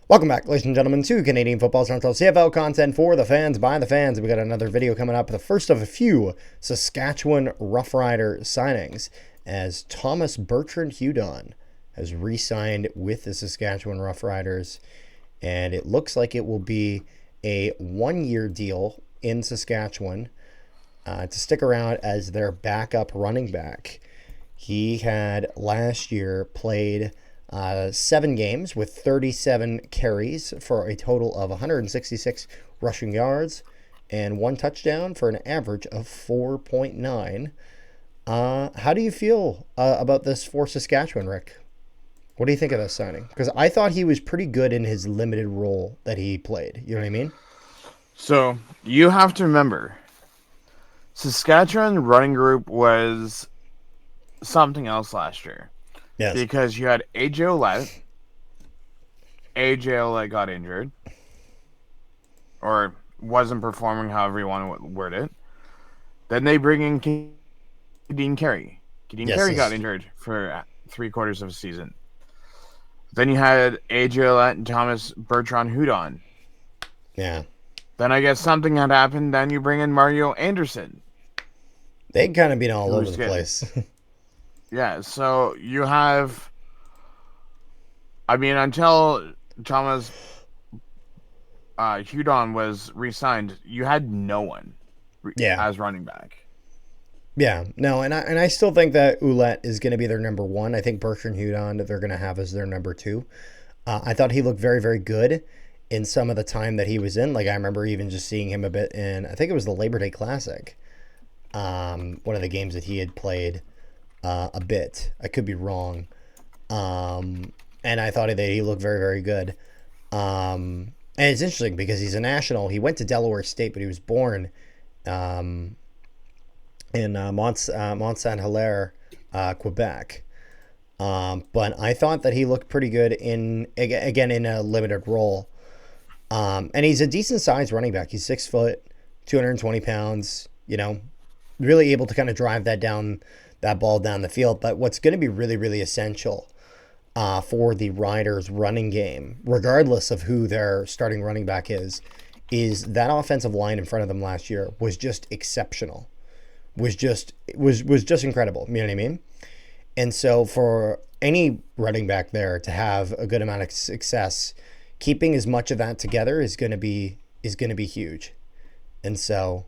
Welcome back, ladies and gentlemen, to Canadian Football Central CFL content for the fans, by the fans. We got another video coming up, the first of a few Saskatchewan Roughrider signings, as Thomas Bertrand-Hudon has re-signed with the Saskatchewan Roughriders, and it looks like it will be a one-year deal in Saskatchewan to stick around as their backup running back. He had last year played 7 games with 37 carries for a total of 166 rushing yards and 1 touchdown for an average of 4.9. How do you feel about this for Saskatchewan, Rick? What do you think of this signing? Because I thought he was pretty good in his limited role that he played. You know what I mean? So you have to remember, Saskatchewan running group was something else last year. Yes. Because you had AJ Ouellette. AJ Ouellette got injured. Or wasn't performing, however you want to word it. Then they bring in Kadeem Carey. Carey got injured for 3/4 of a season. Then you had AJ Ouellette and Thomas Bertrand-Hudon. Yeah. Then I guess something had happened. Then you bring in Mario Anderson. They'd kind of been all over the place. Yeah, so you have, until Thomas Hudon was re-signed, you had no one as running back. Yeah, no, and I still think that Ouellette is going to be their number 1. I think Bertrand-Hudon they're going to have as their number 2. I thought he looked very, very good in some of the time that he was in. Like, I remember even just seeing him a bit in, I think it was the Labor Day Classic, one of the games that he had played. A bit. I could be wrong. And I thought that he looked very, very good. And it's interesting because he's a national. He went to Delaware State, but he was born in Mont-Saint-Hilaire, Quebec. But I thought that he looked pretty good in a limited role. And he's a decent sized running back. He's 6 foot, 220 pounds, really able to kind of drive that ball down the field. But what's going to be really, really essential for the Riders' running game, regardless of who their starting running back is that offensive line in front of them last year was just exceptional. Was just incredible. You know what I mean? And so for any running back there to have a good amount of success, keeping as much of that together is going to be huge. And so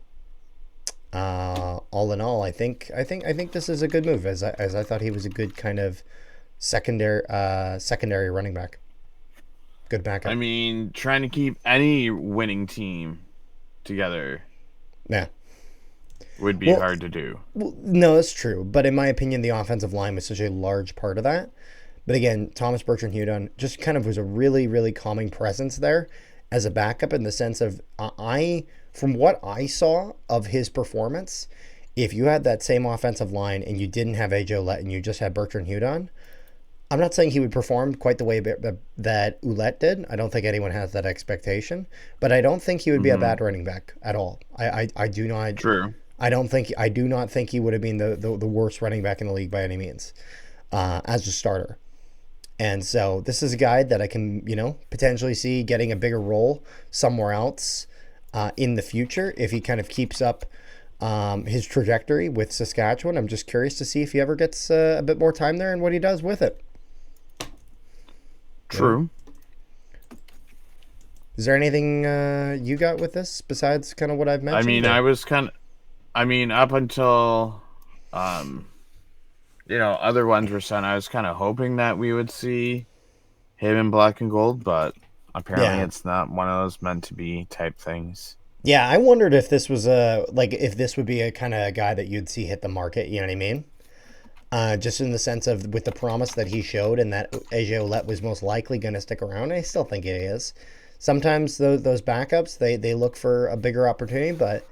all in all, I think this is a good move, as I thought he was a good kind of secondary running back. Good backup. I mean, trying to keep any winning team together, would be hard to do. Well, no, that's true. But in my opinion, the offensive line was such a large part of that. But again, Thomas Bertrand-Hudon just kind of was a really, really calming presence there as a backup, in the sense of from what I saw of his performance, if you had that same offensive line and you didn't have AJ Ouellette and you just had Bertrand-Hudon, I'm not saying he would perform quite the way that Ouellette did. I don't think anyone has that expectation, but I don't think he would be a bad running back at all. I do not. True. I do not think he would have been the worst running back in the league by any means, as a starter. And so this is a guy that I can, potentially see getting a bigger role somewhere else in the future if he kind of keeps up his trajectory with Saskatchewan. I'm just curious to see if he ever gets a bit more time there and what he does with it. True. Is there anything you got with this besides kind of what I've mentioned? Up until other ones were sent, I was kind of hoping that we would see him in black and gold, but apparently it's not one of those meant to be type things. Yeah, I wondered if this was if this would be a kind of guy that you'd see hit the market, you know what I mean? Just in the sense of with the promise that he showed, and that AJ Ouellette was most likely going to stick around. I still think it is. Sometimes those backups, they look for a bigger opportunity, but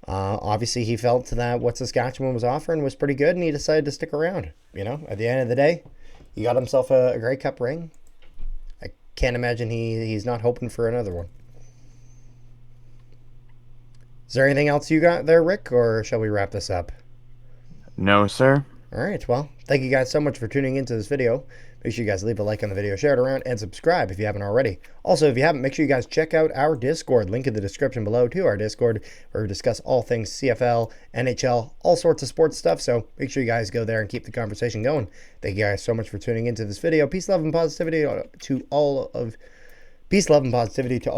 obviously he felt that what Saskatchewan was offering was pretty good, and he decided to stick around. At the end of the day, he got himself a Grey Cup ring. I can't imagine he's not hoping for another one. Is there anything else you got there, Rick, or shall we wrap this up? No, sir. All right, well, thank you guys so much for tuning into this video. Make sure you guys leave a like on the video, share it around, and subscribe if you haven't already. Also, if you haven't, make sure you guys check out our Discord. Link in the description below to our Discord, where we discuss all things CFL, NHL, all sorts of sports stuff. So make sure you guys go there and keep the conversation going. Thank you guys so much for tuning into this video. Peace, love, and positivity to all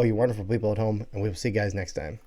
you wonderful people at home, and we will see you guys next time.